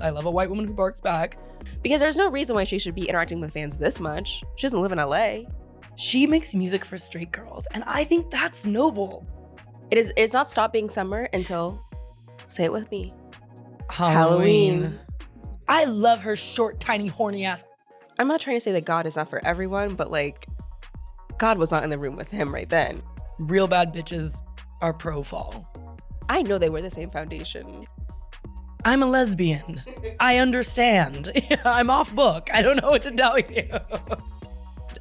I love a white woman who barks back. Because there's no reason why she should be interacting with fans this much. She doesn't live in LA. She makes music for straight girls, and I think that's noble. It's not stop being summer until, say it with me, Halloween. I love her short, tiny, horny ass. I'm not trying to say that God is not for everyone, but like, God was not in the room with him right then. Real bad bitches are pro fall. I know they wear the same foundation. I'm a lesbian. I understand. I'm off book. I don't know what to tell you.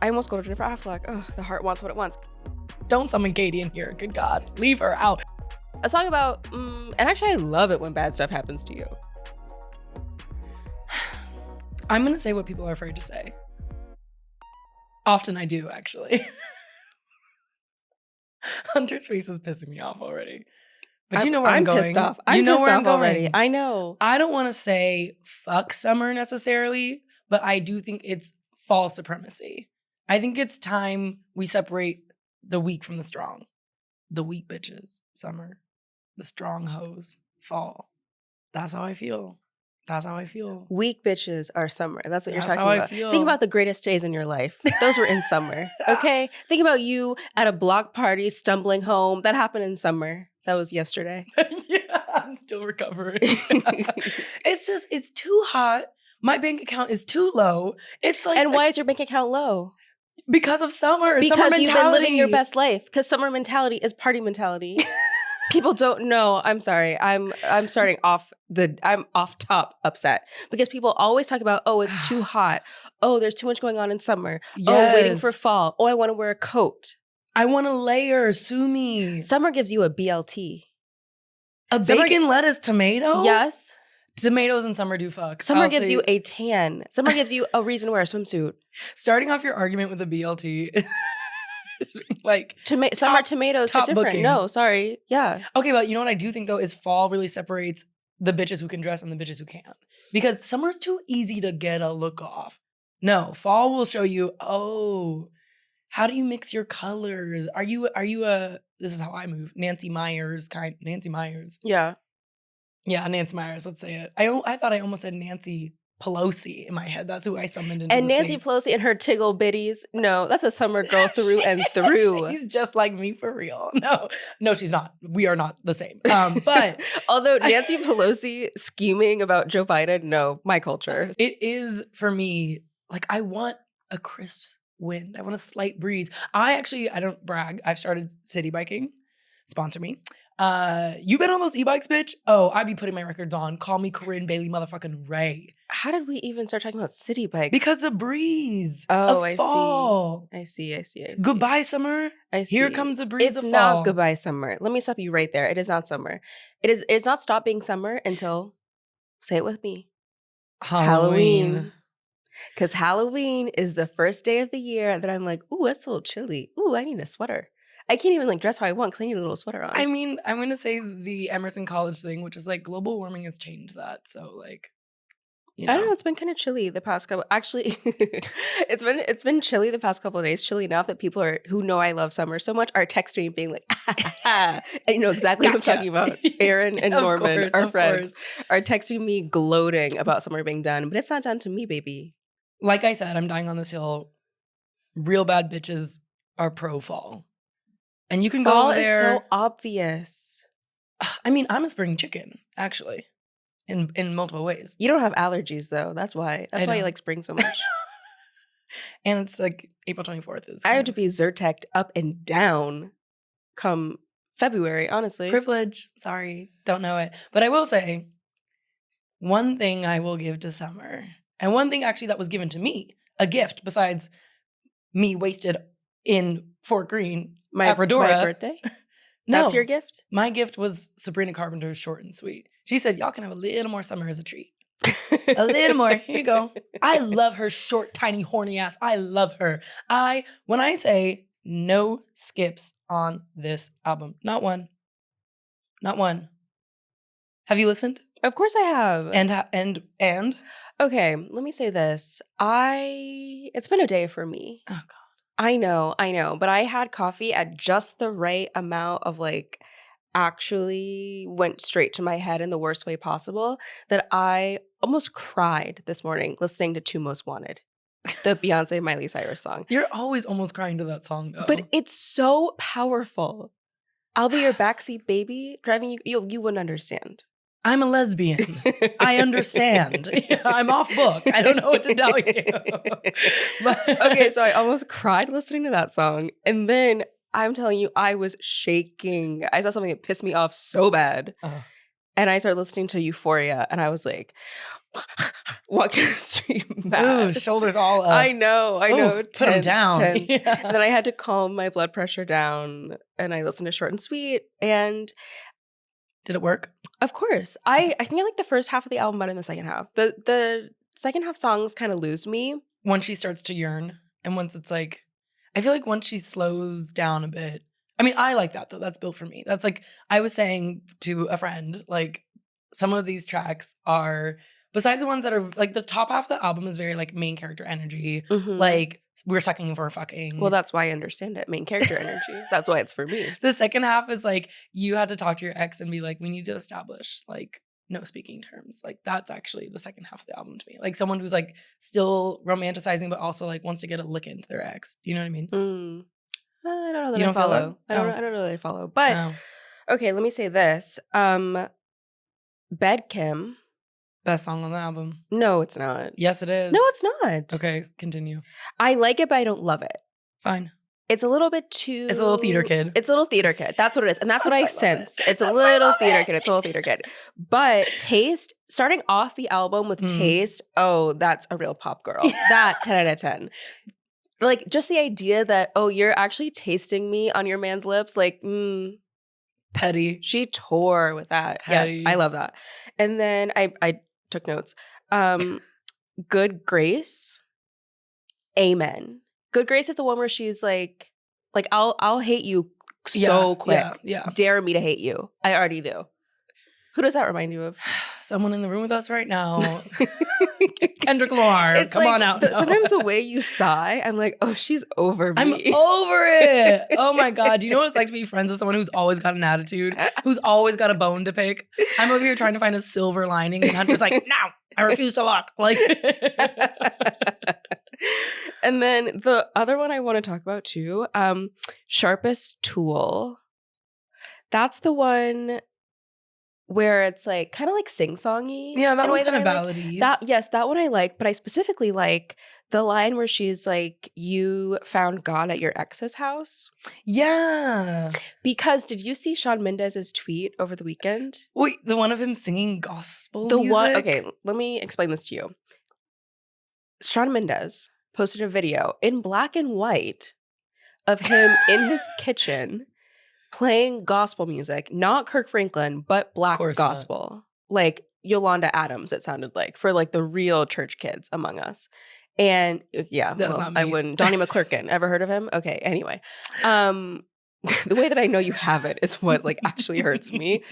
I almost go to Jennifer Affleck. Oh, the heart wants what it wants. Don't summon Katie in here. Good God. Leave her out. Let's talk about, and actually I love it when bad stuff happens to you. I'm going to say what people are afraid to say. Often I do, actually. Hunter's face is pissing me off already. But you know where I'm going. Pissed off. I'm pissed off already. I know. I don't want to say fuck summer necessarily, but I do think it's fall supremacy. I think it's time we separate the weak from the strong. The weak bitches, summer. The strong hoes, fall. That's how I feel. That's how I feel. Weak bitches are summer. That's what you're That's talking how I about. feel. Think about the greatest days in your life. Those were in summer, okay? Think about you at a block party stumbling home. That happened in summer. That was yesterday. Yeah, I'm still recovering. It's too hot. My bank account is too low. It's like, and why is your bank account low? Because of summer. Because summer you've been living your best life. Because summer mentality is party mentality. People don't know. I'm sorry. I'm off top upset because people always talk about, oh, it's too hot. Oh, there's too much going on in summer. Yes. Oh, waiting for fall. Oh, I want to wear a coat. I want to layer. Sue me. Summer gives you a BLT. A bacon, lettuce, tomato? Yes. Tomatoes in summer do fuck. Summer gives you a tan. Summer gives you a reason to wear a swimsuit. Starting off your argument with a BLT is like summer tomatoes are different. Booking. No, sorry. Yeah. Okay, but you know what I do think though is fall really separates the bitches who can dress and the bitches who can't. Because summer's too easy to get a look off. No, fall will show you, oh, how do you mix your colors? Are you a, this is how I move, Nancy Myers. Yeah. Yeah, Nancy Myers, let's say it. I thought I almost said Nancy Pelosi in my head. That's who I summoned into and the Nancy space. Pelosi and her tiggle bitties. No, that's a summer girl through and through. She's just like me for real. No, she's not. We are not the same. But although Nancy Pelosi scheming about Joe Biden, no, my culture. It is for me, like I want a crisp wind. I want a slight breeze. I don't brag. I've started city biking. Sponsor me. You been on those e-bikes, bitch? Oh, I be putting my records on. Call me Corinne Bailey motherfucking Ray. How did we even start talking about city bikes? Because the breeze. Oh, of fall. I see. Goodbye, summer. I see. Here comes the breeze of fall. It's not goodbye, summer. Let me stop you right there. It is not summer. It's not stop being summer until, say it with me, Halloween. Because Halloween is the first day of the year that I'm like, ooh, it's a little chilly. Ooh, I need a sweater. I can't even like dress how I want because I need a little sweater on. I mean, I'm going to say the Emerson College thing, which is like global warming has changed that. So like, you know. I don't know. It's been kind of chilly the past couple. Actually, it's been chilly the past couple of days. Chilly enough that people who know I love summer so much are texting me being like, and you know exactly what I'm talking about. Aaron and Norman, our friends, are texting me gloating about summer being done, but it's not done to me, baby. Like I said, I'm dying on this hill. Real bad bitches are pro fall. And you can fall go there. Fall is so obvious. I mean, I'm a spring chicken, actually, in multiple ways. You don't have allergies, though. That's why. That's why you like spring so much. And it's like April 24th. I have to be Zyrtec'd up and down come February, honestly. Privilege. Sorry. Don't know it. But I will say, one thing I will give to summer, and one thing actually that was given to me, a gift besides me wasted in Fort Greene, my Redora. Birthday? No, that's your gift? My gift was Sabrina Carpenter's Short and Sweet. She said, y'all can have a little more summer as a treat. A little more. Here you go. I love her short, tiny, horny ass. I love her. When I say no skips on this album, not one. Not one. Have you listened? Of course I have. And? Okay, let me say this. It's been a day for me. Oh, God. I know, but I had coffee at just the right amount of actually went straight to my head in the worst way possible that I almost cried this morning listening to Two Most Wanted, the Beyonce Miley Cyrus song. You're always almost crying to that song, though. But it's so powerful. I'll be your backseat baby driving you. You wouldn't understand. I'm a lesbian. I understand. I'm off book. I don't know what to tell you. Okay, so I almost cried listening to that song. And then I'm telling you, I was shaking. I saw something that pissed me off so bad. And I started listening to Euphoria, and I was like, walking the street mad. Ooh, shoulders all up. I know. Ooh, put them down. Yeah. And then I had to calm my blood pressure down, and I listened to Short and Sweet. And did it work? Of course. I think I like the first half of the album better than the second half. The second half songs kind of lose me. Once she starts to yearn, and once it's like, I feel like once she slows down a bit. I mean, I like that, though. That's built for me. That's like, I was saying to a friend, like, some of these tracks are, besides the ones that are, like, the top half of the album is very, like, main character energy. Mm-hmm. Like, we're sucking for fucking. Well, that's why I understand it. Main character energy. That's why it's for me. The second half is, like, you had to talk to your ex and be like, we need to establish, like, no speaking terms. Like, that's actually the second half of the album to me. Like, someone who's, like, still romanticizing, but also, like, wants to get a lick into their ex. Do you know what I mean? I don't know that You I don't feel follow. that? I don't know that I follow. But okay, let me say this. Bed Kim. Best song on the album. No, it's not. Yes, it is. No, it's not. Okay, continue. I like it, but I don't love it. Fine. It's a little bit too. It's a little theater kid. It's a little theater kid. That's what it is. And that's what I sense. It's a little theater kid. It's a little theater kid. But Taste, starting off the album with Taste, oh, that's a real pop girl. That 10 out of 10. Like, just the idea that, oh, you're actually tasting me on your man's lips, like, petty. She tore with that. Petty. Yes, I love that. And then I took notes. Good Grace. Amen. Good Grace is the one where she's like I'll hate you so quick. Yeah. Dare me to hate you. I already do. Who does that remind you of? Someone in the room with us right now. Kendrick Lamar. Come on out. Sometimes the way you sigh, I'm like, oh, she's over me. I'm over it. Oh my God. Do you know what it's like to be friends with someone who's always got an attitude? Who's always got a bone to pick? I'm over here trying to find a silver lining, and Hunter's like, no, I refuse to look. Like, and then the other one I want to talk about too, Sharpest Tool. That's the one where it's like kind of like sing-songy. Yeah, that one's kind of ballady. That one I like, but I specifically like the line where she's like, you found God at your ex's house. Yeah. Because did you see Shawn Mendes's tweet over the weekend? Wait, the one of him singing gospel music? Okay, let me explain this to you. Shawn Mendes posted a video in black and white of him in his kitchen playing gospel music, not Kirk Franklin, but black gospel. Not. Like Yolanda Adams, it sounded like, for like the real church kids among us. And yeah, that's not me. I wouldn't. Donnie McClurkin, ever heard of him? Okay, anyway. The way that I know you have it is what like actually hurts me.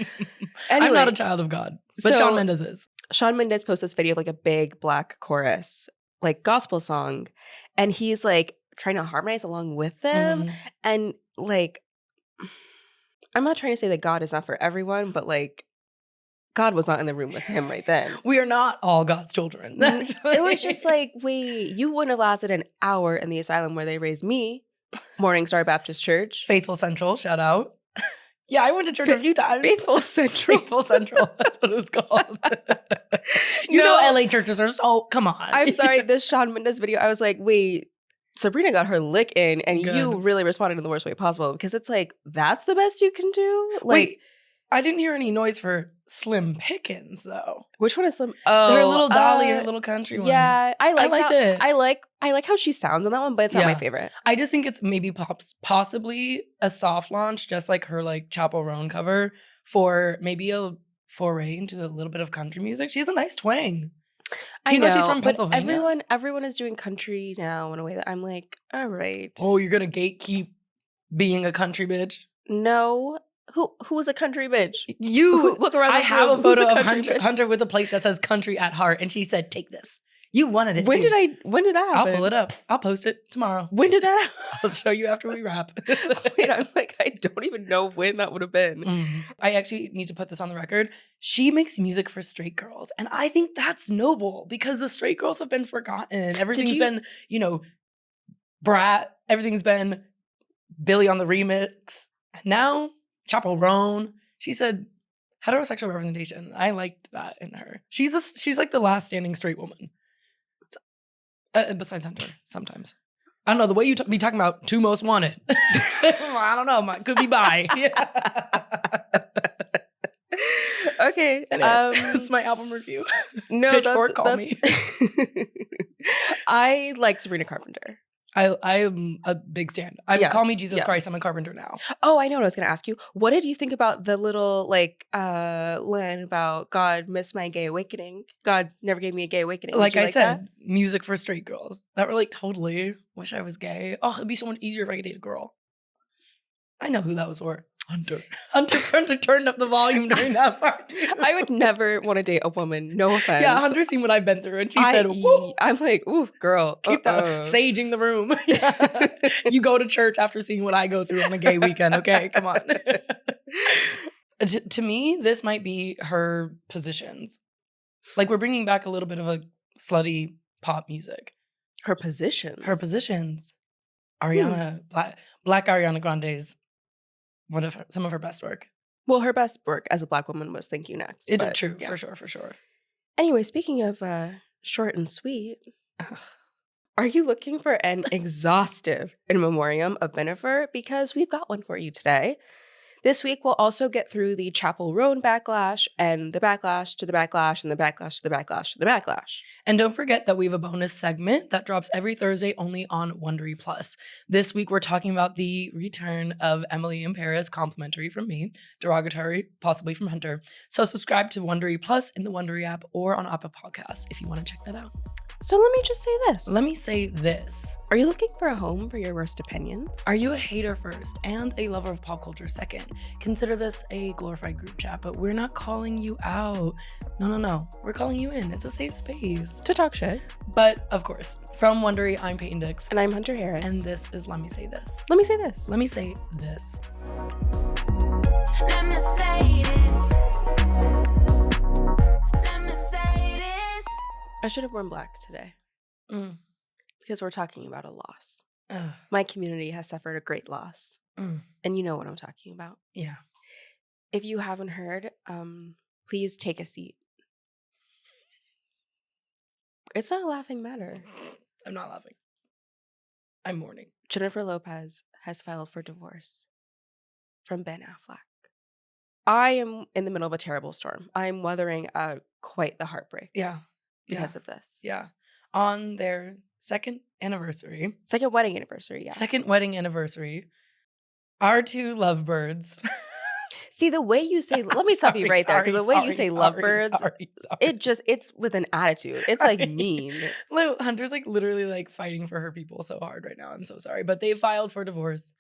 Anyway, I'm not a child of God, but Shawn Mendes is. Shawn Mendes posted this video of like a big black chorus, like gospel song, and he's like trying to harmonize along with them. And like, I'm not trying to say that God is not for everyone, but like, God was not in the room with him right then. We are not all God's children. It was just like, wait, you wouldn't have lasted an hour in the asylum where they raised me, Morningstar Baptist Church. Faithful Central, shout out. Yeah, I went to church a few times. Faithful Central. Faithful Central, that's what it was called. You know LA churches are so, come on. I'm sorry, this Shawn Mendes video, I was like, wait, Sabrina got her lick in, and you really responded in the worst way possible, because it's like, that's the best you can do? Like, wait, I didn't hear any noise for Slim Pickens, though. Which one is Slim? Oh, her little Dolly, her little country one. Yeah, I liked it. I like how she sounds on that one, but it's not my favorite. I just think it's maybe possibly a soft launch, just like her like Chappell Roan cover, for maybe a foray into a little bit of country music. She has a nice twang. I know she's from Pennsylvania. But everyone is doing country now in a way that I'm like, all right. Oh, you're gonna gatekeep being a country bitch? No. Who is a country bitch? You look around. I have a photo of Hunter with a plate that says "country at heart," and she said, "Take this." You wanted it When too. When did that happen? I'll pull it up. I'll post it tomorrow. When did that happen? I'll show you after we wrap. Wait, I'm like, I don't even know when that would have been. I actually need to put this on the record. She makes music for straight girls. And I think that's noble because the straight girls have been forgotten. Everything's been, Brat. Everything's been Billy on the remix. And now, Chappell Roan. She said heterosexual representation. I liked that in her. She's like the last standing straight woman. Besides Hunter, sometimes. I don't know, the way you be talking about two most wanted. I don't know, could be bi. Okay. That's my album review. No, Pitchfork, call me. I like Sabrina Carpenter. I'm a big stan. Call me Jesus Christ. I'm a carpenter now. Oh, I know what I was going to ask you. What did you think about the little line about God missed my gay awakening? God never gave me a gay awakening. Like I said, music for straight girls. That were like totally wish I was gay. Oh, it'd be so much easier if I could date a girl. I know who that was for. Hunter turned up the volume during that part. I would never want to date a woman. No offense. Yeah, Hunter's seen what I've been through, and she said, "Woo." I'm like, "Ooh, girl, keep that saging the room." Yeah. You go to church after seeing what I go through on a gay weekend. Okay, come on. To me, this might be her positions. Like we're bringing back a little bit of a slutty pop music. Her positions. Ariana, Black Ariana Grande's. Some of her best work. Well, her best work as a Black woman was Thank You Next. True, yeah. For sure. Anyway, speaking of short and sweet, are you looking for an exhaustive in memoriam of Bennifer? Because we've got one for you today. This week, we'll also get through the Chappell Roan backlash and the backlash to the backlash and the backlash to the backlash to the backlash. And don't forget that we have a bonus segment that drops every Thursday only on Wondery Plus. This week, we're talking about the return of Emily in Paris, complimentary from me, derogatory, possibly from Hunter. So subscribe to Wondery Plus in the Wondery app or on Apple Podcasts if you want to check that out. So let me just say this. Let me say this. Are you looking for a home for your worst opinions? Are you a hater first and a lover of pop culture second? Consider this a glorified group chat, but we're not calling you out. No. We're calling you in. It's a safe space. To talk shit. But, of course, from Wondery, I'm Peyton Dix. And I'm Hunter Harris. And this is Let Me Say This. Let me say this. Let me say this. Let me say this. Let me say this. I should have worn black today. Because we're talking about a loss. Ugh. My community has suffered a great loss. And you know what I'm talking about. Yeah. If you haven't heard, please take a seat. It's not a laughing matter. I'm not laughing. I'm mourning. Jennifer Lopez has filed for divorce from Ben Affleck. I am in the middle of a terrible storm. I'm weathering quite the heartbreak. Yeah. Because of this. Yeah. On their second anniversary. Second wedding anniversary, yeah. Second wedding anniversary. Our two lovebirds. See, the way you say, let me stop you right there, because the way you say lovebirds, it's with an attitude. It's like mean. Hunter's like literally like fighting for her people so hard right now. I'm so sorry. But they filed for divorce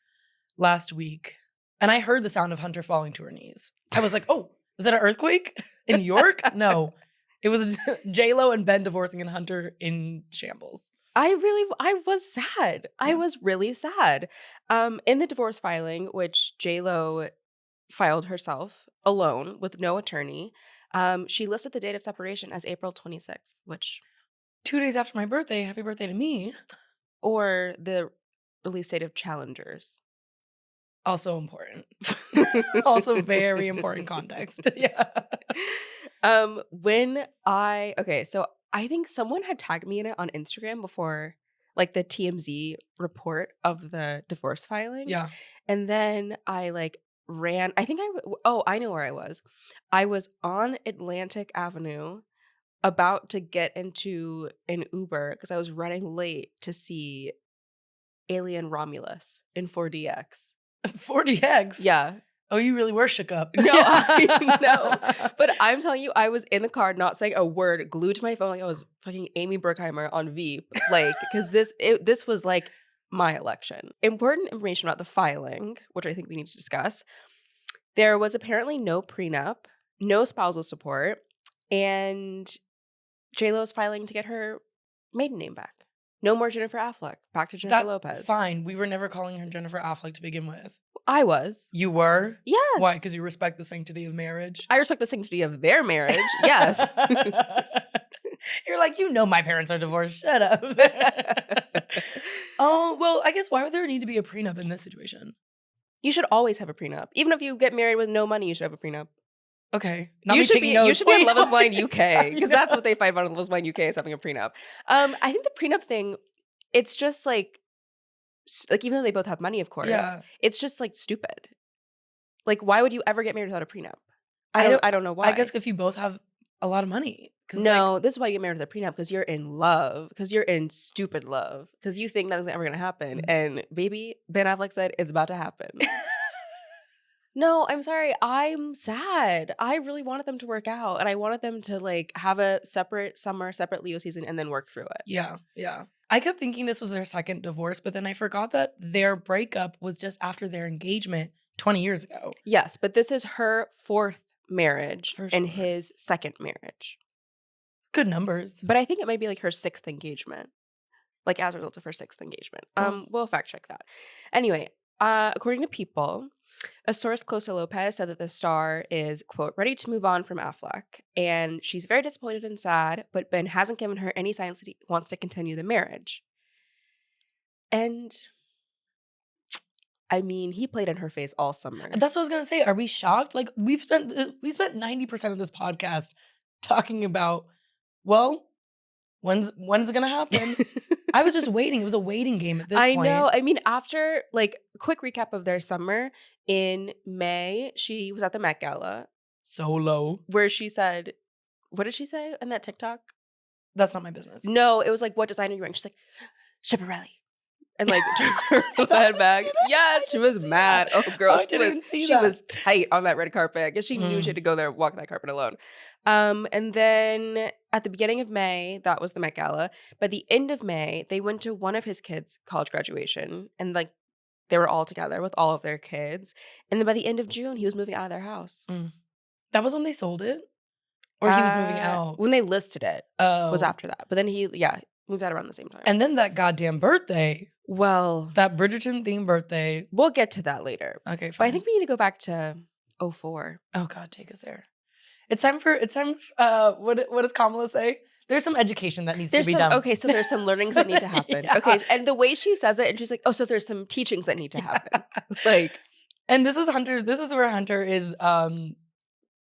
last week. And I heard the sound of Hunter falling to her knees. I was like, oh, was that an earthquake in New York? No. It was J-Lo and Ben divorcing and Hunter in shambles. I was sad. I was really sad. In the divorce filing, which J-Lo filed herself alone with no attorney, she listed the date of separation as April 26th, which 2 days after my birthday. Happy birthday to me. Or the release date of Challengers. Also important. Also very important context. Yeah. So I think someone had tagged me in it on Instagram before, like the TMZ report of the divorce filing. Yeah. And then I ran. I know where I was. I was on Atlantic Avenue about to get into an Uber because I was running late to see Alien Romulus in 4DX. 4DX? Yeah. Oh, you really were shook up. No, I know. But I'm telling you, I was in the car not saying a word, glued to my phone like I was fucking Amy Berkheimer on Veep. Because this was like my election. Important information about the filing, which I think we need to discuss. There was apparently no prenup, no spousal support, and J-Lo is filing to get her maiden name back. No more Jennifer Affleck. Back to Jennifer That Lopez. fine. We were never calling her Jennifer Affleck to begin with. I was. You were? Yes. Why? Because you respect the sanctity of marriage? I respect the sanctity of their marriage. Yes. You're like, you know my parents are divorced. Shut up. Oh, well, I guess why would there need to be a prenup in this situation? You should always have a prenup. Even if you get married with no money, you should have a prenup. Okay. You should be on Love is Blind UK I because that's know. what they fight about on Love is Blind UK is having a prenup. I think the prenup thing, it's just like even though they both have money, of course, Yeah. it's just like stupid. Like, why would you ever get married without a prenup? I I don't know why. I guess if you both have a lot of money. 'Cause, No, this is why you get married with a prenup because you're in love, because you're in stupid love, because you think nothing's ever gonna happen, and baby, Ben Affleck said it's about to happen. No, I'm sorry. I'm sad. I really wanted them to work out, and I wanted them to like have a separate summer, separate Leo season, and then work through it. Yeah. I kept thinking this was their second divorce, but then I forgot that their breakup was just after their engagement 20 years ago. Yes, but this is her fourth marriage For and sure. his second marriage. Good numbers. But I think it might be like her sixth engagement, like as a result of her sixth engagement. We'll fact check that. Anyway, according to People, a source close to Lopez said that the star is, quote, ready to move on from Affleck. And she's very disappointed and sad, but Ben hasn't given her any signs that he wants to continue the marriage. And I mean, he played in her face all summer. That's what I was gonna say. Are we shocked? Like we spent 90% of this podcast talking about, well, when's it gonna happen? I was just waiting. It was a waiting game at this point. I know. I mean, after like quick recap of their summer in May, she was at the Met Gala Solo. where she said, what did she say in that TikTok? That's not my business. No, it was like, what designer are you wearing? She's like, Schiaparelli. And like turned her Is that head what back. she did? Yes, she was mad. Oh, girl, I didn't see she that. was tight on that red carpet. I guess she knew she had to go there, walk that carpet alone. And then at the beginning of May, that was the Met Gala. By the end of May, they went to one of his kids' college graduation, and like they were all together with all of their kids. And then by the end of June, he was moving out of their house. That was when they sold it? Or he was moving out? When they listed it was Oh. after that. But then he, moved out around the same time. And then that goddamn birthday. Well, That Bridgerton themed birthday. we'll get to that later. Okay, But fine. I think we need to go back to 04. Oh God, take us there. It's time. What does Kamala say? There's some education that needs to be done. Okay, so there's some learnings that need to happen. Yeah. Okay, and the way she says it, and she's like, oh, so there's some teachings that need to happen. Like, And this is where Hunter is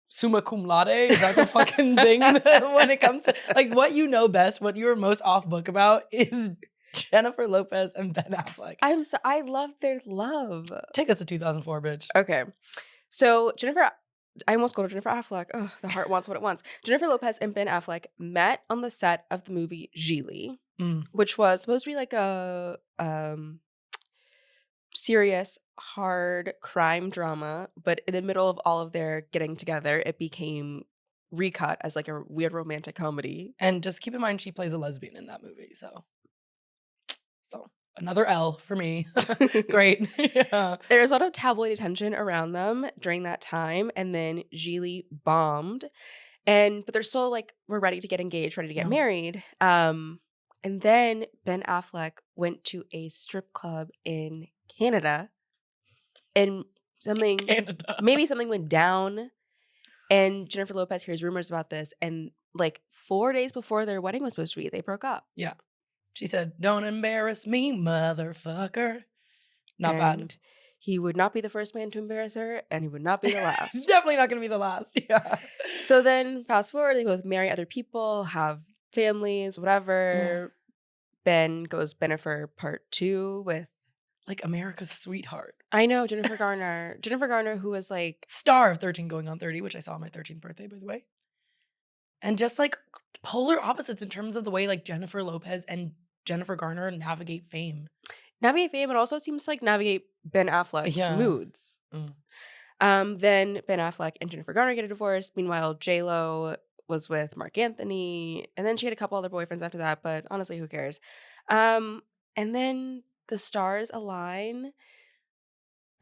summa cum laude. Is that the fucking thing when it comes to like what you know best, what you are most off book about is Jennifer Lopez and Ben Affleck. I love their love. Take us to 2004, bitch. Okay, so I almost called her Jennifer Affleck. Oh, the heart wants what it wants. Jennifer Lopez and Ben Affleck met on the set of the movie Gigli, which was supposed to be like a serious, hard crime drama, but in the middle of all of their getting together, it became recut as like a weird romantic comedy. And just keep in mind, she plays a lesbian in that movie. So another L for me. Great. Yeah. There's a lot of tabloid attention around them during that time, and then Gigli bombed, but they're still like, we're ready to get engaged, ready to get married. And then Ben Affleck went to a strip club in Canada, and maybe something went down, and Jennifer Lopez hears rumors about this, and like 4 days before their wedding was supposed to be, they broke up. Yeah. She said, "Don't embarrass me, motherfucker." Not bad. He would not be the first man to embarrass her, and he would not be the last. He's definitely not going to be the last. Yeah. So then, fast forward, they both marry other people, have families, whatever. Ben goes Bennifer Part 2 with, like, America's sweetheart. I know, Jennifer Garner. Jennifer Garner, who was like star of 13 Going on 30, which I saw on my 13th birthday, by the way. And just like polar opposites in terms of the way like Jennifer Lopez and Jennifer Garner navigate fame. Navigate fame, and also seems to like navigate Ben Affleck's moods. Then Ben Affleck and Jennifer Garner get a divorce. Meanwhile, J-Lo was with Mark Anthony, and then she had a couple other boyfriends after that, but honestly, who cares? And then the stars align.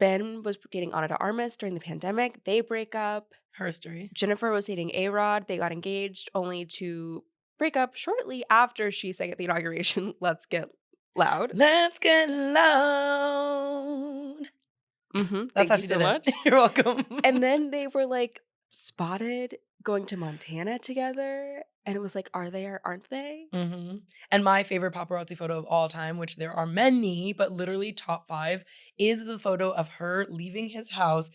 Ben was dating Ana de Armas during the pandemic. They break up. Her story. Jennifer was dating A-Rod. They got engaged only to break up shortly after she sang at the inauguration, Let's Get Loud. Let's get loud. Mm-hmm. That's how she did it. You're welcome. And then they were like spotted going to Montana together. And it was like, are they or aren't they? Mm-hmm. And my favorite paparazzi photo of all time, which there are many, but literally top 5, is the photo of her leaving his house,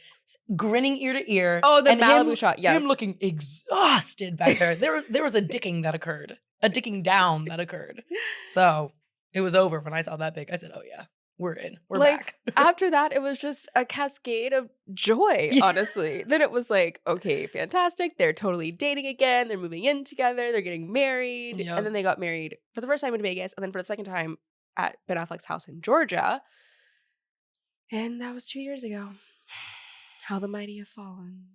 grinning ear to ear. Oh, the and Malibu shot, yes. Him looking exhausted back there. There was a dicking that occurred, a dicking down that occurred. So it was over when I saw that pic. I said, oh yeah, we're in. We're back. After that, it was just a cascade of joy, honestly. Then it was like, okay, fantastic. They're totally dating again. They're moving in together. They're getting married. Yep. And then they got married for the first time in Vegas. And then for the second time at Ben Affleck's house in Georgia. And that was 2 years ago. How the mighty have fallen.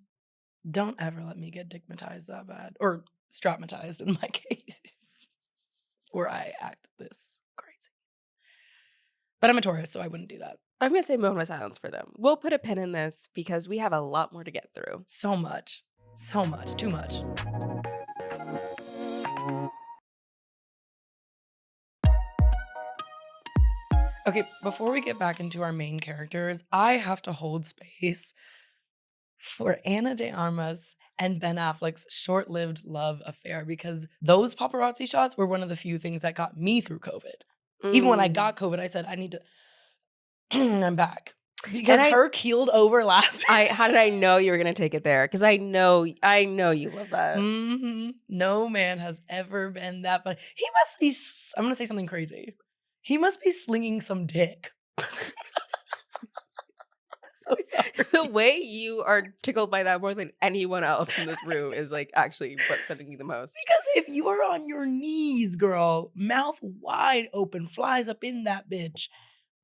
Don't ever let me get digmatized that bad. Or strapmatized in my case. Or I act this crazy. But I'm a Taurus, so I wouldn't do that. I'm going to say moment of silence for them. We'll put a pin in this because we have a lot more to get through. So much. So much. Too much. Okay, before we get back into our main characters, I have to hold space for Ana de Armas and Ben Affleck's short-lived love affair because those paparazzi shots were one of the few things that got me through COVID. Even when I got COVID, I said, I need to, I'm back. Because her keeled over laughing. How did I know you were going to take it there? Because I know you love that. Mm-hmm. No man has ever been that funny. He must be, I'm going to say something crazy. He must be slinging some dick. So sorry. The way you are tickled by that more than anyone else in this room is like actually what's sending me the most. Because if you are on your knees, girl, mouth wide open, flies up in that bitch,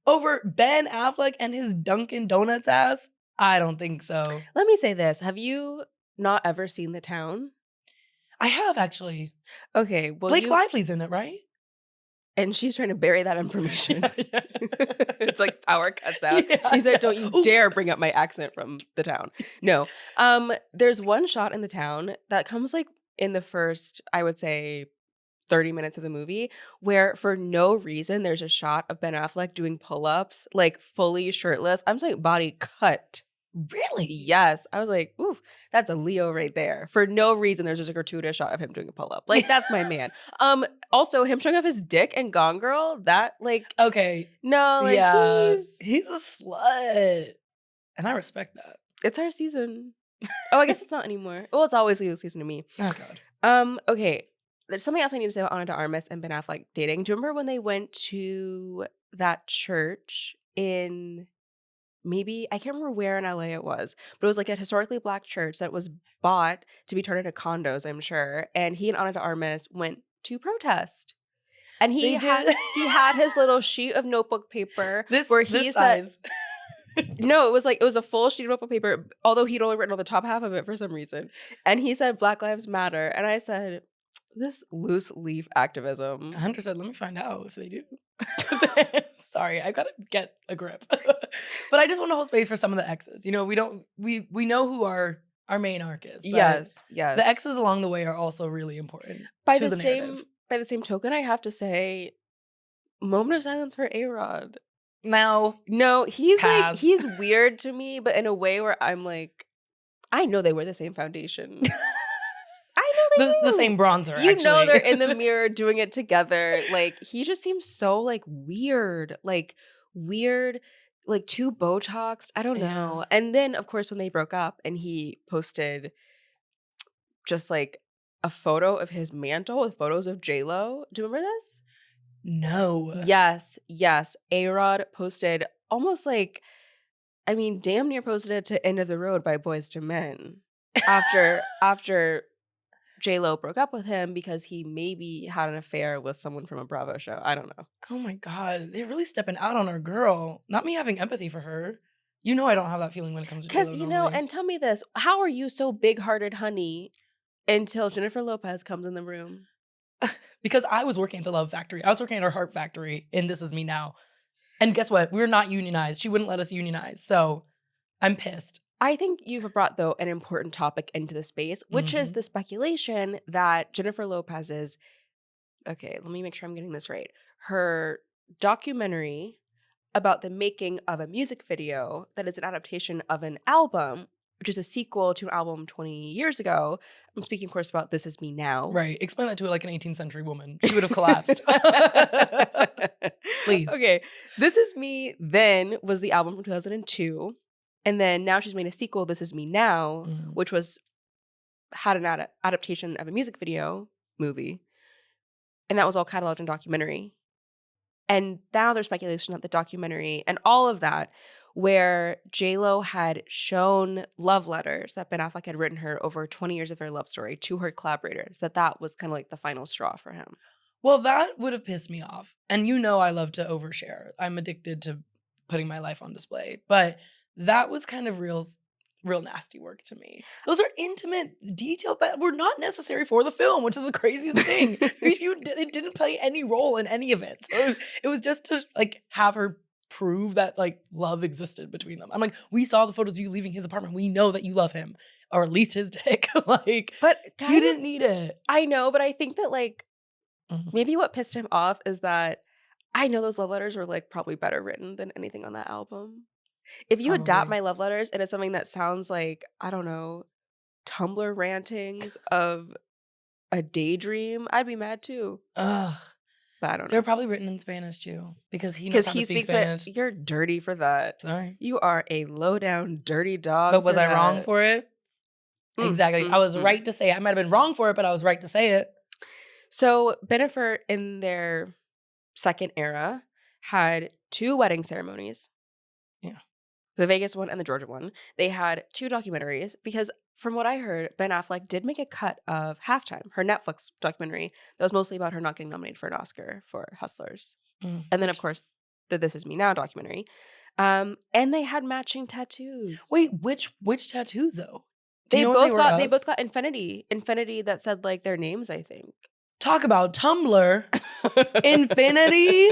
over Ben Affleck and his Dunkin' Donuts ass, I don't think so. Let me say this. Have you not ever seen The Town? I have, actually. Okay. Well, Blake Lively's in it, right? And she's trying to bury that information. Yeah. It's like power cuts out. Yeah, she said, don't you dare bring up my accent from The Town. No. There's one shot in The Town that comes like in the first, I would say, 30 minutes of the movie where for no reason there's a shot of Ben Affleck doing pull-ups, like fully shirtless. I'm saying body cut. Really? Yes. I was like, oof, that's a Leo right there. For no reason, there's just a gratuitous shot of him doing a pull-up. Like, that's my man. Also, him showing off his dick and Gone Girl, that, like... Okay. No, like, yeah, he's a slut. And I respect that. It's our season. Oh, I guess it's not anymore. Well, it's always Leo season to me. Oh, God. Okay. There's something else I need to say about Ana de Armas and Ben Affleck dating. Do you remember when they went to that church in... Maybe, I can't remember where in LA it was, but it was like a historically Black church that was bought to be turned into condos, I'm sure. And he and Ana de Armas went to protest. And he had his little sheet of notebook paper where he said, no, it was a full sheet of notebook paper, although he'd only written on the top half of it for some reason. And he said, Black Lives Matter. And I said, this loose leaf activism. Hunter said, let me find out if they do. Sorry, I gotta get a grip. But I just want to hold space for some of the exes. You know, we know who our main arc is. Yes. The exes along the way are also really important. By the same token, I have to say, moment of silence for A-Rod. No, he's like, he's weird to me, but in a way where I'm like, I know they wear the same foundation. The same bronzer, you actually. know they're in the mirror doing it together. Like, he just seems so, like, weird, like, too Botoxed. I don't know. And then, of course, when they broke up and he posted just, like, a photo of his mantle with photos of J-Lo. Do you remember this? No. Yes. A-Rod posted almost like, I mean, damn near posted it to End of the Road by Boyz II Men after J-Lo broke up with him because he maybe had an affair with someone from a Bravo show. I don't know. Oh my God. They're really stepping out on our girl. Not me having empathy for her. You know I don't have that feeling when it comes to J-Lo. Because, and tell me this. How are you so big-hearted, honey, until Jennifer Lopez comes in the room? Because I was working at the Love Factory. I was working at her Heart Factory in This Is Me Now. And guess what? We're not unionized. She wouldn't let us unionize. So I'm pissed. I think you've brought, though, an important topic into the space, which is Mhm. the speculation that Jennifer Lopez's, okay, let me make sure I'm getting this right, her documentary about the making of a music video that is an adaptation of an album, which is a sequel to an album 20 years ago. I'm speaking, of course, about This Is Me Now. Right. Explain that to like an 18th century woman. She would have collapsed. Please. Okay. This Is Me Then was the album from 2002. And then now she's made a sequel, This Is Me Now, Mhm. which had an adaptation of a music video movie. And that was all cataloged in documentary. And now there's speculation that the documentary and all of that, where J-Lo had shown love letters that Ben Affleck had written her over 20 years of their love story to her collaborators, that was kind of like the final straw for him. Well, that would have pissed me off. And you know I love to overshare. I'm addicted to putting my life on display. But that was kind of real nasty work to me. Those are intimate details that were not necessary for the film, which is the craziest thing. It didn't play any role in any of it. So it was just to like have her prove that like love existed between them. I'm like, we saw the photos of you leaving his apartment. We know that you love him, or at least his dick. Like, But you didn't need it. I know, but I think that like Mhm. maybe what pissed him off is that I know those love letters were like probably better written than anything on that album. If you adapt Probably. my love letters into something that sounds like, I don't know, Tumblr rantings of a daydream, I'd be mad too. Ugh. But I don't They're know. probably written in Spanish too, because he knows Because how he to speak speaks Spanish. Spanish. You're dirty for that. Sorry. You are a low down dirty dog. But was for I wrong that. for it? Exactly. I was right to say it. I might have been wrong for it, but I was right to say it. So Bennifer in their second era had 2 wedding ceremonies. Yeah. The Vegas one and the Georgia one. They had 2 documentaries because from what I heard, Ben Affleck did make a cut of Halftime, her Netflix documentary that was mostly about her not getting nominated for an Oscar for Hustlers. And then, of course, the This Is Me Now documentary. And they had matching tattoos. Wait, which tattoos though? Do They you know what they were both of? got infinity that said like their names, I think. Talk about Tumblr. Infinity.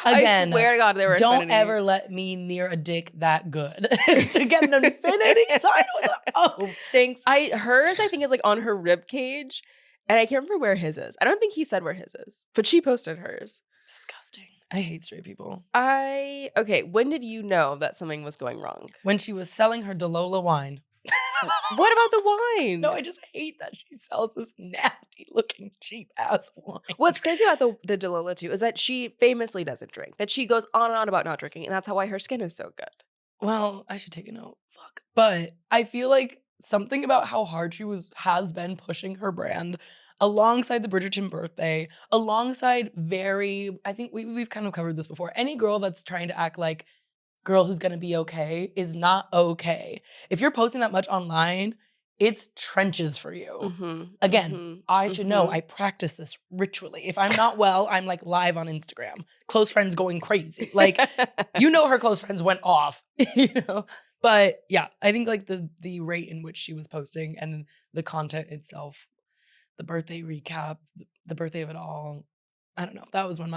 Again, I swear to God, they were don't infinity. ever let me near a dick that good to get an infinity sign with a, oh, stinks. Hers, I think, is like on her rib cage, and I can't remember where his is. I don't think he said where his is, but she posted hers. Disgusting. I hate straight people. Okay, when did you know that something was going wrong? When she was selling her Dolola wine. What about the wine? No, I just hate that she sells this nasty looking cheap ass wine. What's crazy about the Dolola too is that she famously doesn't drink. That she goes on and on about not drinking, and that's why her skin is so good. Well, I should take a note. Fuck. But I feel like something about how hard she has been pushing her brand alongside the Bridgerton birthday, alongside I think we've kind of covered this before. Any girl that's trying to act like girl who's gonna be okay is not okay. If you're posting that much online, it's trenches for you. Again, I should know. I practice this ritually. If I'm not well, I'm like live on Instagram. Close friends going crazy. Like, you know, her close friends went off, you know? But yeah, I think like the rate in which she was posting and the content itself, the birthday recap, the birthday of it all, I don't know. That was when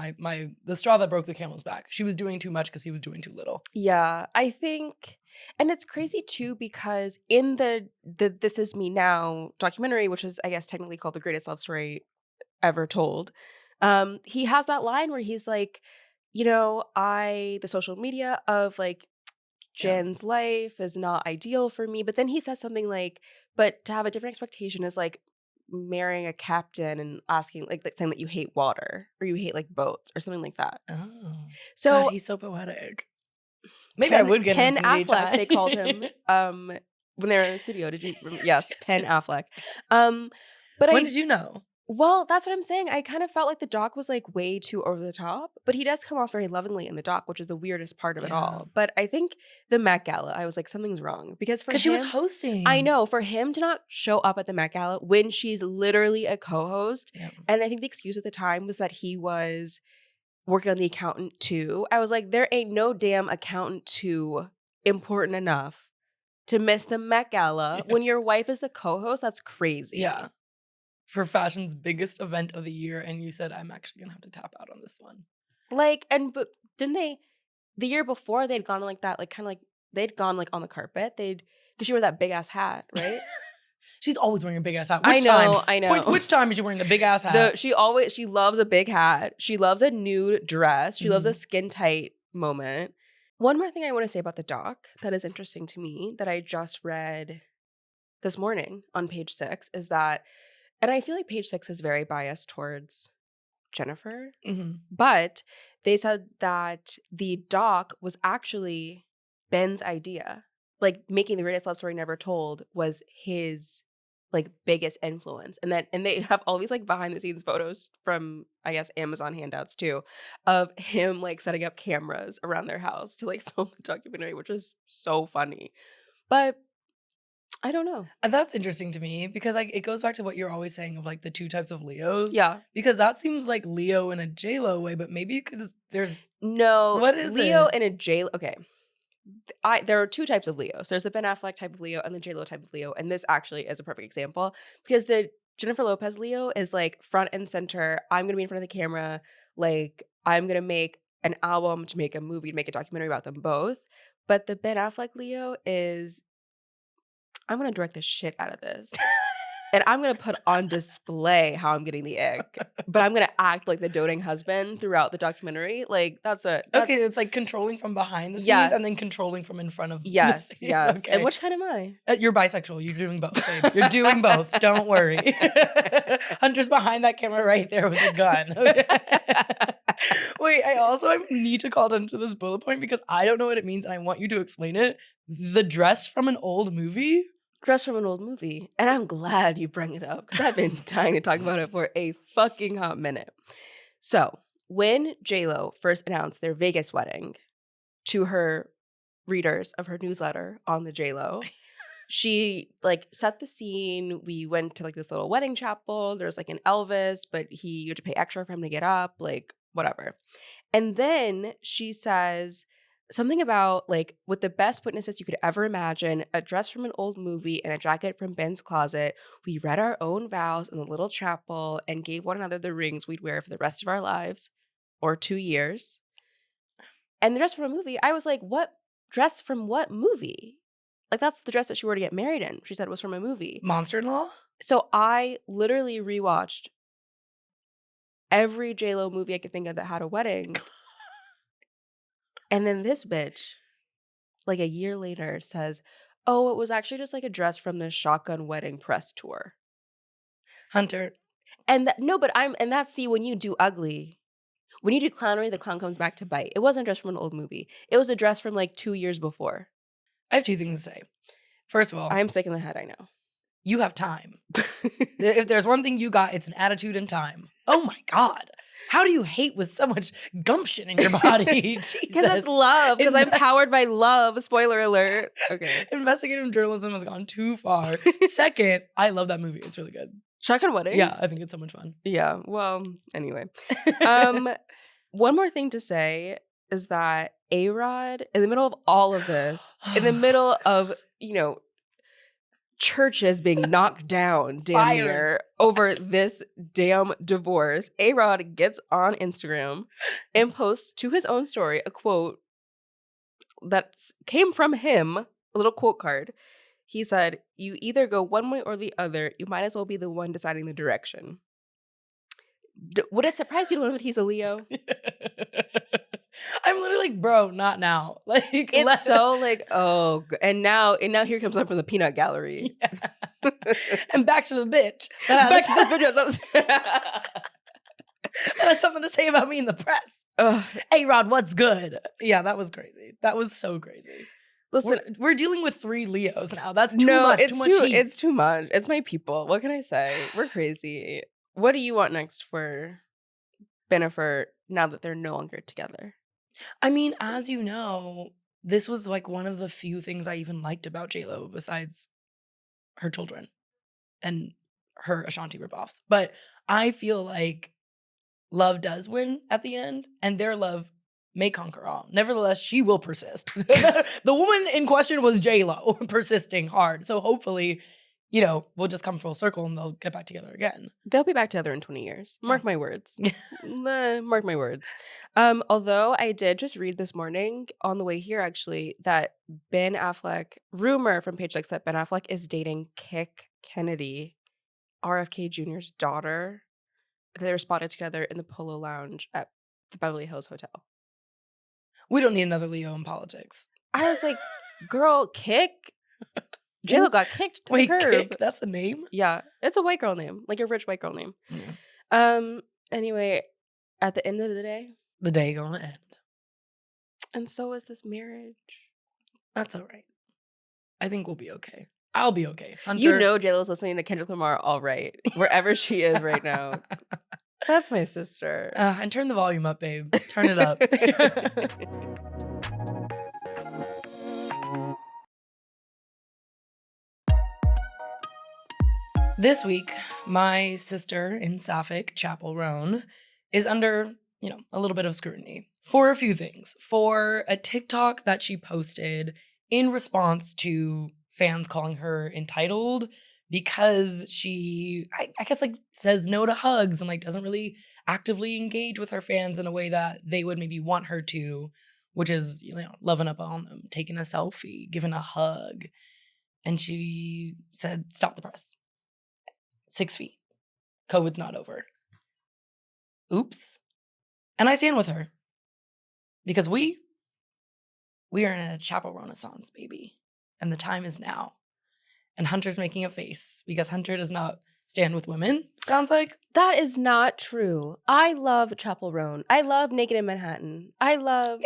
the straw that broke the camel's back. She was doing too much because he was doing too little. Yeah, I think, and it's crazy too because in the This Is Me Now documentary, which is I guess technically called the greatest love story ever told, he has that line where he's like, you know, the social media of like Jen's life is not ideal for me, but then he says something like, but to have a different expectation is like marrying a captain and asking like saying that you hate water or you hate like boats or something like that. Oh, so God, he's so poetic. Maybe I would get Pen him from Affleck. VHI. They called him when they were in the studio. Did you? Yes, Pen Affleck. But when did you know? Well, that's what I'm saying. I kind of felt like the doc was like way too over the top, but he does come off very lovingly in the doc, which is the weirdest part of it all. But I think the Met Gala, I was like, something's wrong because she was hosting. I know, for him to not show up at the Met Gala when she's literally a co-host, and I think the excuse at the time was that he was working on The Accountant 2. I was like, there ain't no damn Accountant 2 important enough to miss the Met Gala when your wife is the co-host. That's crazy. Yeah. For fashion's biggest event of the year, and you said I'm actually gonna have to tap out on this one. Like, but didn't they the year before they'd gone like that, like kind of like they'd gone like on the carpet. Because Because she wore that big ass hat, right? She's always wearing a big ass hat. I know. Which time is she wearing the big ass hat? She loves a big hat. She loves a nude dress. She loves a skin tight moment. One more thing I want to say about the doc that is interesting to me that I just read this morning on page 6 is that, and I feel like page 6 is very biased towards Bennifer, but they said that the doc was actually Ben's idea. Like making The Greatest Love Story Never Told was his like biggest influence. And they have all these like behind the scenes photos from, I guess, Amazon handouts too, of him like setting up cameras around their house to like film the documentary, which was so funny. But I don't know. That's interesting to me because like it goes back to what you're always saying of like the 2 types of Leos. Yeah. Because that seems like Leo in a J-Lo way, but maybe because there's no what is Leo it? in a J. Okay. There are 2 types of Leos. There's the Ben Affleck type of Leo and the J-Lo type of Leo. And this actually is a perfect example because the Jennifer Lopez Leo is like front and center. I'm going to be in front of the camera. Like I'm going to make an album, to make a movie, to make a documentary about them both. But the Ben Affleck Leo is, I'm going to direct the shit out of this. And I'm going to put on display how I'm getting the ick. But I'm going to act like the doting husband throughout the documentary. Like, okay, it's like controlling from behind the scenes and then controlling from in front of yes, the scenes. yes. Okay. And which kind am I? You're bisexual. You're doing both, babe. You're doing both. Don't worry. Hunter's behind that camera right there with a gun. Wait, I need to call attention to this bullet point because I don't know what it means and I want you to explain it. The dress from an old movie? Dress from an old movie. And I'm glad you bring it up because I've been dying to talk about it for a fucking hot minute. So when J-Lo first announced their Vegas wedding to her readers of her newsletter on the J-Lo, she like set the scene. We went to like this little wedding chapel. There's like an Elvis, but you had to pay extra for him to get up, like whatever. And then she says something about like, with the best witnesses you could ever imagine, a dress from an old movie and a jacket from Ben's closet, we read our own vows in the little chapel and gave one another the rings we'd wear for the rest of our lives, or 2 years. And the dress from a movie, I was like, what dress from what movie? Like, that's the dress that she wore to get married in. She said it was from a movie. Monster-in-Law? So I literally rewatched every J-Lo movie I could think of that had a wedding. And then this bitch, like a year later, says, oh, it was actually just like a dress from the Shotgun Wedding press tour. Hunter. And that's, see, when you do ugly, when you do clownery, the clown comes back to bite. It wasn't a dress from an old movie. It was a dress from like 2 years before. I have 2 things to say. First of all, I'm sick in the head, I know. You have time. If there's one thing you got, it's an attitude and time. Oh my God. How do you hate with so much gumption in your body? Because that's love. Because I'm powered by love. Spoiler alert. Okay. Investigative journalism has gone too far. Second, I love that movie. It's really good. Shotgun Wedding? Yeah, I think it's so much fun. Yeah. Well, anyway. One more thing to say is that A-Rod, in the middle of all of this, in the middle of, churches being knocked down damn near over this damn divorce, A-Rod gets on Instagram and posts to his own story a quote that came from him, a little quote card. He said, you either go one way or the other. You might as well be the one deciding the direction. Would it surprise you to learn that he's a Leo? I'm literally like, bro, not now. Like, it's so like, oh, and now here comes one from the peanut gallery. Yeah. And back to the bitch. Back to this bitch. That has something to say about me in the press. A-Rod, what's good? Yeah, that was crazy. That was so crazy. Listen, we're dealing with 3 Leos now. That's too much. It's too much. It's my people. What can I say? We're crazy. What do you want next for Bennifer now that they're no longer together? I mean, as you know, this was like one of the few things I even liked about J-Lo besides her children and her Ashanti ripoffs. But I feel like love does win at the end, and their love may conquer all. Nevertheless, she will persist. The woman in question was J-Lo, persisting hard. So hopefully, we'll just come full circle and they'll get back together again. They'll be back together in 20 years. Mark my words. Mark my words. Although I did just read this morning on the way here, actually, that Ben Affleck, rumor from Page Six that Ben Affleck is dating Kick Kennedy, RFK Jr.'s daughter. They were spotted together in the Polo Lounge at the Beverly Hills Hotel. We don't need another Leo in politics. I was like, girl, Kick? J-Lo got kicked to the curb. Kick, that's a name? Yeah, it's a white girl name, like a rich white girl name. Yeah. Anyway, at the end of the day, the day gonna end. And so is this marriage. That's all right. I think we'll be okay. I'll be okay. Hunter, You know J-Lo's listening to Kendrick Lamar all right, wherever she is right now. That's my sister. And turn the volume up, babe. Turn it up. This week, my sister in Sapphic, Chappell Roan, is under, a little bit of scrutiny for a few things. For a TikTok that she posted in response to fans calling her entitled because she, I guess, says no to hugs and, doesn't really actively engage with her fans in a way that they would maybe want her to, which is, loving up on them, taking a selfie, giving a hug. And she said, stop the press. 6 feet. COVID's not over. Oops. And I stand with her. Because we are in a Chappell Renaissance, baby. And the time is now. And Hunter's making a face because Hunter does not stand with women, sounds like. That is not true. I love Chappell Roan. I love Naked in Manhattan. I love,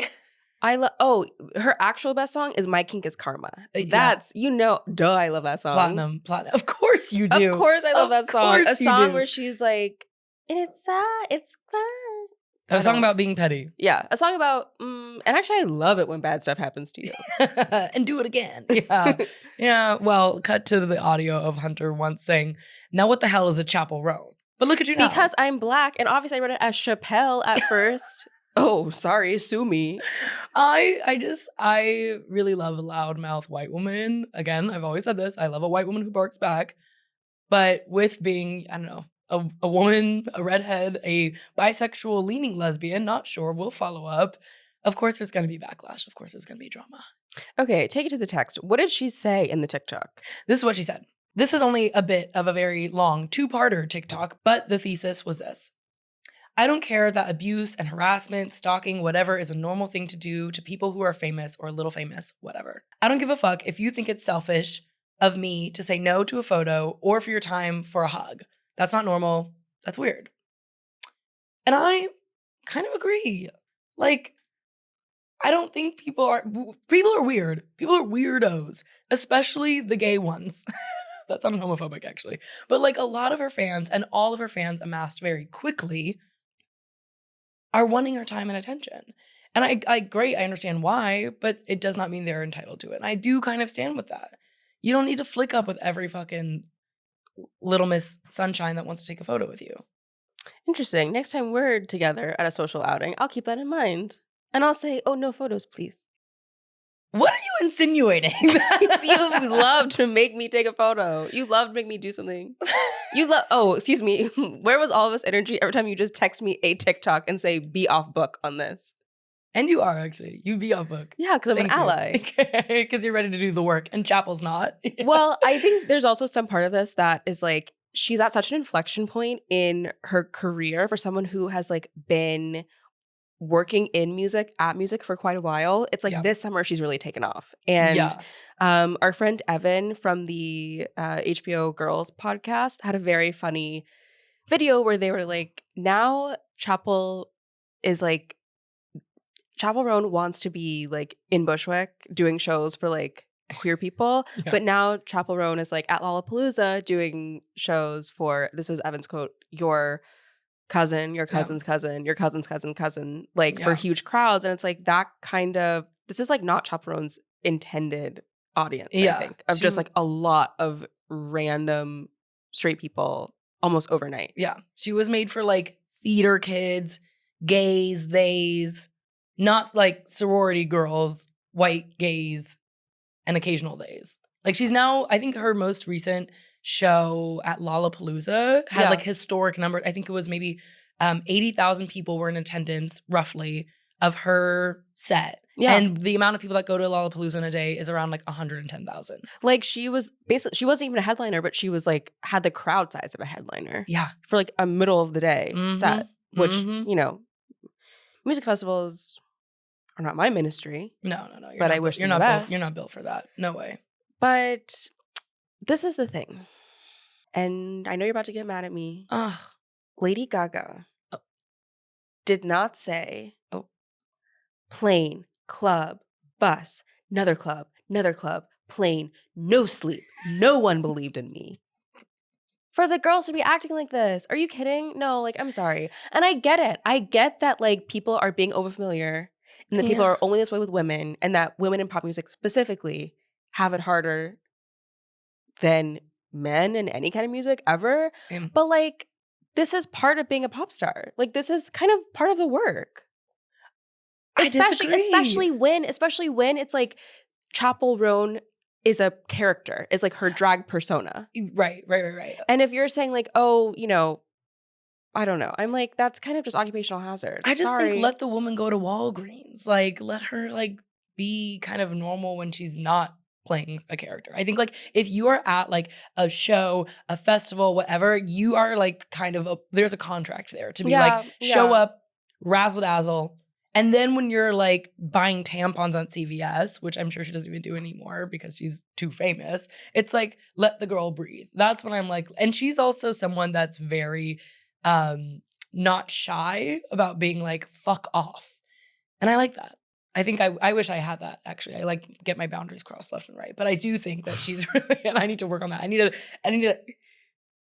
her actual best song is My Kink is Karma. That's, duh, I love that song. Platinum. Of course you do. Of course I love that song. A song where she's like, it's fun. A song about being petty. Yeah, a song about, and actually I love it when bad stuff happens to you. And do it again. Yeah. Yeah, well, cut to the audio of Hunter once saying, now what the hell is a Chappell Roan? But look at you now. Because I'm black, and obviously I read it as Chappelle at first. Oh, sorry, sue me. I really love a loudmouth white woman. Again, I've always said this. I love a white woman who barks back. But with being, I don't know, a woman, a redhead, a bisexual leaning lesbian, not sure, we'll follow up. Of course there's going to be backlash. Of course there's going to be drama. Okay, take it to the text. What did she say in the TikTok? This is what she said. This is only a bit of a very long two-parter TikTok, but the thesis was this. I don't care that abuse and harassment, stalking, whatever is a normal thing to do to people who are famous or little famous, whatever. I don't give a fuck if you think it's selfish of me to say no to a photo or for your time for a hug. That's not normal. That's weird. And I kind of agree. I don't think people are weird. People are weirdos, especially the gay ones. That sounded homophobic, actually. But a lot of her fans and all of her fans amassed very quickly are wanting her time and attention. And I understand why, but it does not mean they're entitled to it. And I do kind of stand with that. You don't need to flick up with every fucking Little Miss Sunshine that wants to take a photo with you. Interesting. Next time we're together at a social outing, I'll keep that in mind. And I'll say, oh, no photos, please. What are you insinuating? You love to make me take a photo. You love to make me do something. Excuse me. Where was all this energy every time you just text me a TikTok and say, be off book on this? And you are, actually. You be off book. Yeah, because I'm an ally. Because you're ready to do the work, and Chappell's not. Well, I think there's also some part of this that is she's at such an inflection point in her career for someone who has been working in music, at music for quite a while. It's this summer she's really taken off. And our friend Evan from the HBO Girls podcast had a very funny video where they were now Chappell is Chappell Roan wants to be in Bushwick doing shows for queer people, but now Chappell Roan is at Lollapalooza doing shows for, this is Evan's quote, your cousin, your cousin's cousin, your cousin's cousin, for huge crowds. And it's that kind of, this is not Chappell Roan's intended audience, I think, of just a lot of random straight people almost overnight. Yeah. She was made for theater kids, gays, theys, not sorority girls, white gays, and occasional theys. She's now, I think her most recent, show at Lollapalooza had Yeah. like historic numbers. I think it was maybe 80,000 people were in attendance roughly of her set. Yeah. And the amount of people that go to Lollapalooza in a day is around like 110,000. Like she wasn't even a headliner, but she was like had the crowd size of a headliner Yeah. for like a middle of the day Mhm. set, which, Mhm. you know, music festivals are not my ministry. No. But I wish you're them not the built, best. you're not built for that. No way. But this is the thing. And I know you're about to get mad at me. Ugh. Lady Gaga Oh. did not say, Oh. plane, club, bus, another club, plane, no sleep. No one believed in me. For the girls to be acting like this. Are you kidding? No, like, I'm sorry. And I get it. I get that, like, people are being overfamiliar and that people Yeah. are only this way with women and that women in pop music specifically have it harder than men in any kind of music ever. But, like, this is part of being a pop star. Like, this is kind of part of the work. Especially when it's like Chappell Roan is a character, is like her drag persona. Right. And if you're saying like, oh, you know, I don't know. I'm like, that's kind of just occupational hazard. I just Sorry. think let the woman go to Walgreens. Like, let her like be kind of normal when she's not playing a character. I think like if you are at like a show, a festival, whatever, you are like kind of there's a contract there to be like show up, razzle dazzle. And then when you're like buying tampons on CVS, which I'm sure she doesn't even do anymore because she's too famous, it's like, let the girl breathe. That's when I'm like, and she's also someone that's very not shy about being like, fuck off. And I like that. I think I wish I had that actually. I like get my boundaries crossed left and right. But I do think that she's really, and I need to work on that. I need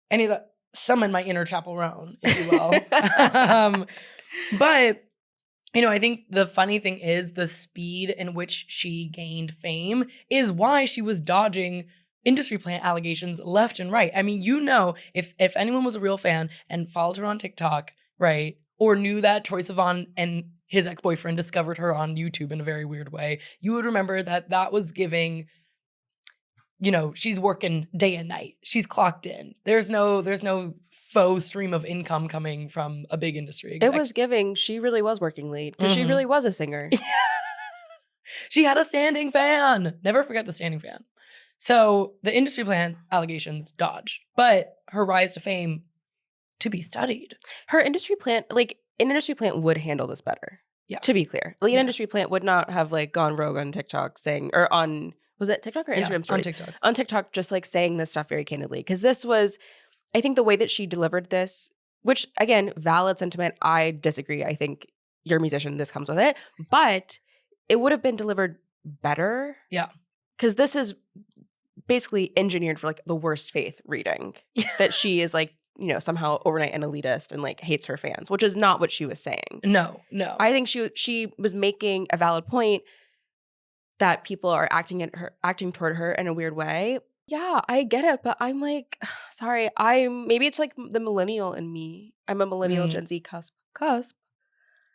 to summon my inner Chappell Roan, if you will. But you know, I think the funny thing is the speed in which she gained fame is why she was dodging industry plant allegations left and right. I mean, you know, if anyone was a real fan and followed her on TikTok, right, or knew that Troye Sivan and his ex-boyfriend discovered her on YouTube in a very weird way, you would remember that was giving, you know, she's working day and night. She's clocked in. There's no faux stream of income coming from a big industry exec. It was giving, she really was working late because she really was a singer. She had a standing fan. Never forget the standing fan. So the industry plant allegations dodged, but her rise to fame to be studied. Her industry plant, like an industry plant would handle this better. Yeah. To be clear. Like an industry plant would not have like gone rogue on TikTok saying, or on, was it TikTok or Instagram stories? On TikTok. On TikTok, just like saying this stuff very candidly. Because this was, I think the way that she delivered this, which again, valid sentiment, I disagree. I think you're a musician, this comes with it. But it would have been delivered better. Yeah. Because this is basically engineered for like the worst faith reading. That she is like, you know, somehow overnight an elitist and like hates her fans, which is not what she was saying. No. I think she was making a valid point that people are acting toward her in a weird way. Yeah, I get it, but I'm like, sorry, maybe it's like the millennial in me. I'm a millennial Gen Z cusp.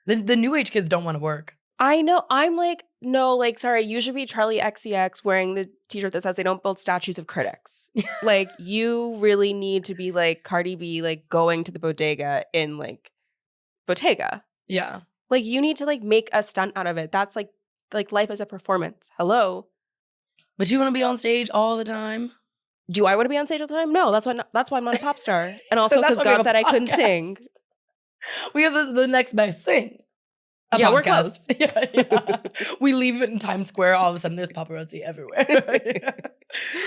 The new age kids don't want to work. I know. I'm like, no, like, sorry, you should be Charlie XCX wearing the t-shirt that says they don't build statues of critics. Like, you really need to be like Cardi B, like going to the bodega in like Bottega. Yeah. Like, you need to like make a stunt out of it. That's like life as a performance. Hello. But you want to be on stage all the time? Do I want to be on stage all the time? No, that's why I'm not a pop star. And also because So God said I couldn't sing. We have the next best thing. Yeah, we're close. Yeah. We leave it in Times Square. All of a sudden, there's paparazzi everywhere.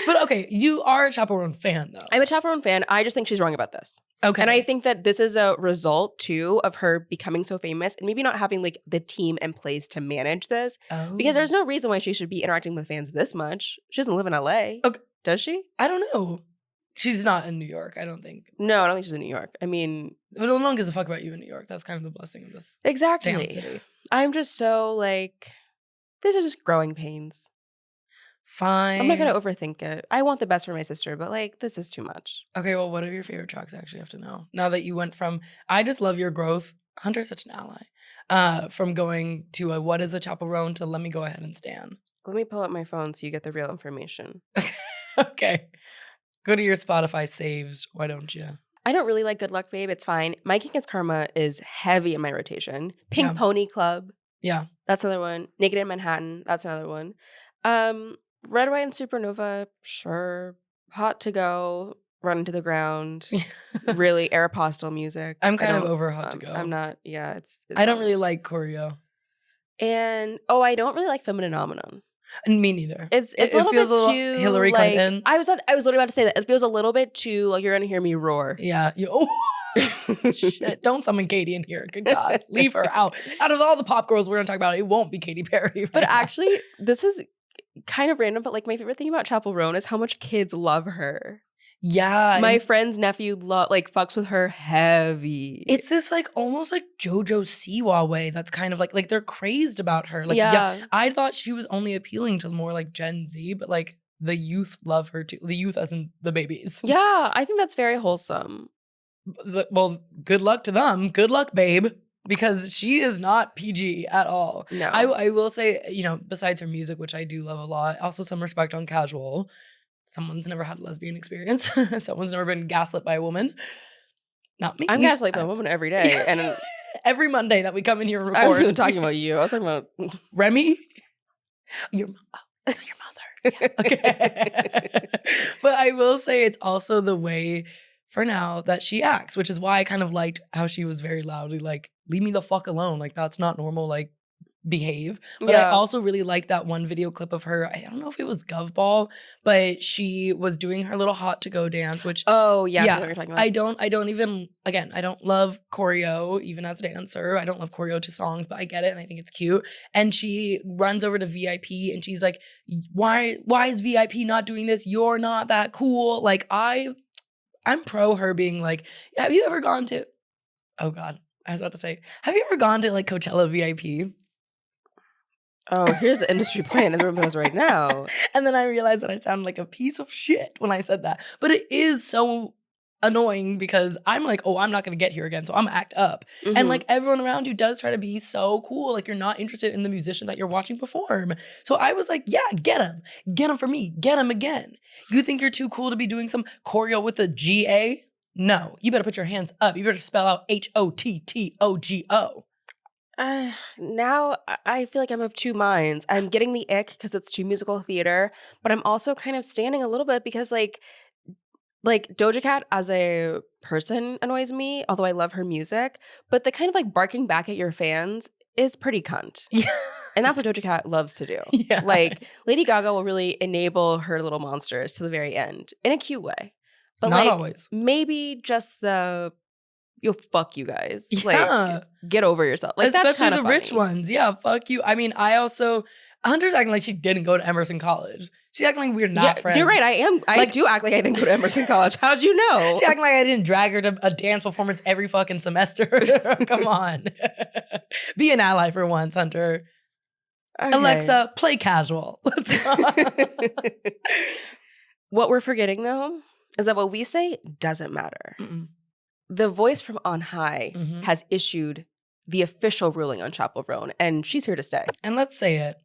But okay, you are a Chappell Roan fan, though. I'm a Chappell Roan fan. I just think she's wrong about this. Okay. And I think that this is a result, too, of her becoming so famous and maybe not having like the team in place to manage this. Oh. Because there's no reason why she should be interacting with fans this much. She doesn't live in LA. Okay. Does she? I don't know. She's not in New York, I don't think. No, I don't think she's in New York. I mean... But no one gives a fuck about you in New York. That's kind of the blessing of this. Exactly. Damn city. I'm just so like... This is just growing pains. Fine. I'm not going to overthink it. I want the best for my sister, but like, this is too much. Okay, well, what are your favorite tracks? I actually have to know. Now that you went from... I just love your growth. Hunter's such an ally. From going to a what is a Chappell Roan to let me go ahead and stand. Let me pull up my phone so you get the real information. Okay. Go to your Spotify saves. Why don't you? I don't really like Good Luck Babe. It's fine. My King is Karma is heavy in my rotation. Pink Yeah. Pony Club. Yeah. That's another one. Naked in Manhattan. That's another one. Red, White, and Supernova. Sure. Hot to Go. Run into the Ground. Really Aeropostale music. I'm kind of over Hot to Go. I'm not. Yeah, it's I don't not. really like choreo. And I don't really like Phenomenon. And me neither. It's It a little feels bit a little too Hillary like, Clinton. I was literally about to say that it feels a little bit too like you're gonna hear me roar. Yeah. Shit. Don't summon Katy in here. Good God. Leave her out. Out of all the pop girls we're going to talk about, it won't be Katy Perry. Right But now. actually, this is kind of random. But like my favorite thing about Chappell Roan is how much kids love her. yeah. My and friend's nephew fucks with her heavy. it's this like almost like JoJo Siwa way that's kind of like they're crazed about her. Like, yeah, I thought she was only appealing to more like Gen Z, but like the youth love her too. The youth as in the babies. Yeah, I think that's very wholesome. Well, good luck to them. Good luck, babe. Because she is not PG at all. No, I will say, besides her music, which I do love a lot, also some respect on Casual. Someone's never had a lesbian experience. Someone's never been gaslit by a woman. Not me. I'm gaslit by a woman every day, and every Monday that we come in here and record. I wasn't talking about you. I was talking about Remy. Your mother. Yeah, okay. But I will say it's also the way for now that she acts, which is why I kind of liked how she was very loudly like, leave me the fuck alone. Like, that's not normal. Like, behave. But I also really liked that one video clip of her. I don't know if it was Govball, but she was doing her little Hot to Go dance, which I know what you're talking about. I don't love choreo even as a dancer. I don't love choreo to songs, but I get it and I think it's cute. And she runs over to VIP and she's like, why is VIP not doing this? You're not that cool. Like, I'm pro her being like, have you ever gone to, oh God, I was about to say, have you ever gone to like Coachella VIP? Oh, here's the industry plan in the room with us right now. And then I realized that I sounded like a piece of shit when I said that. But it is so annoying because I'm like, oh, I'm not going to get here again. So I'm going to act up. Mm-hmm. And like everyone around you does try to be so cool. Like you're not interested in the musician that you're watching perform. So I was like, yeah, get him. Get him for me. Get him again. You think you're too cool to be doing some choreo with a G-A? No. You better put your hands up. You better spell out H-O-T-T-O-G-O. Now I feel like I'm of two minds. I'm getting the ick because it's too musical theater, but I'm also kind of standing a little bit because like Doja Cat as a person annoys me, although I love her music, but the kind of like barking back at your fans is pretty cunt. Yeah. And that's what Doja Cat loves to do. Yeah. Like Lady Gaga will really enable her little monsters to the very end in a cute way. But not like always. maybe just fuck you guys. Yeah. Like, get over yourself. Like, especially that's kind the of rich funny. ones. Yeah, fuck you. I mean, Hunter's acting like she didn't go to Emerson College. She's acting like we're not friends. You're right. I do act like I didn't go to Emerson College. How'd you know? She acting like I didn't drag her to a dance performance every fucking semester. Come on. Be an ally for once, Hunter. Okay. Alexa, play Casual. Let's go. What we're forgetting, though, is that what we say doesn't matter. Mm-mm. The voice from on high Mhm. has issued the official ruling on Chappell Roan, and she's here to stay. And let's say it.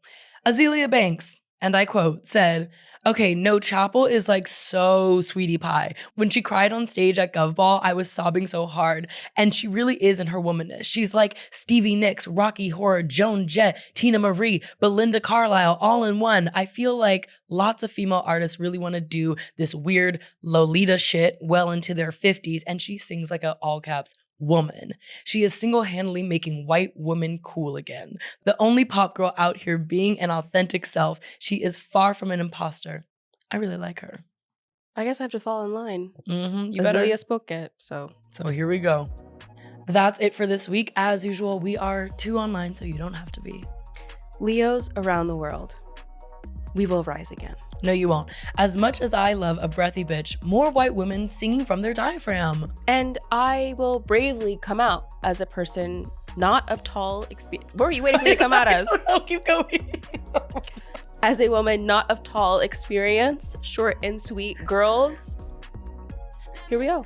Azealia Banks, and I quote, said, okay, no, Chappell is like so sweetie pie. When she cried on stage at Govball, I was sobbing so hard. And she really is in her womanness. She's like Stevie Nicks, Rocky Horror, Joan Jett, Tina Marie, Belinda Carlisle, all in one. I feel like lots of female artists really want to do this weird Lolita shit well into their 50s. And she sings like a all caps woman. She is single-handedly making white women cool again. The only pop girl out here being an authentic self. She is far from an imposter. I really like her. I guess I have to fall in line. You better. Azealia spoke it, so. So here we go. That's it for this week. As usual, we are 2 online, so you don't have to be. Leos around the world. We will rise again. No, you won't. As much as I love a breathy bitch, more white women singing from their diaphragm. And I will bravely come out as a person not of tall experience. What were you waiting for me to come out as? No, keep going. As a woman not of tall experience, short and sweet girls. Here we go.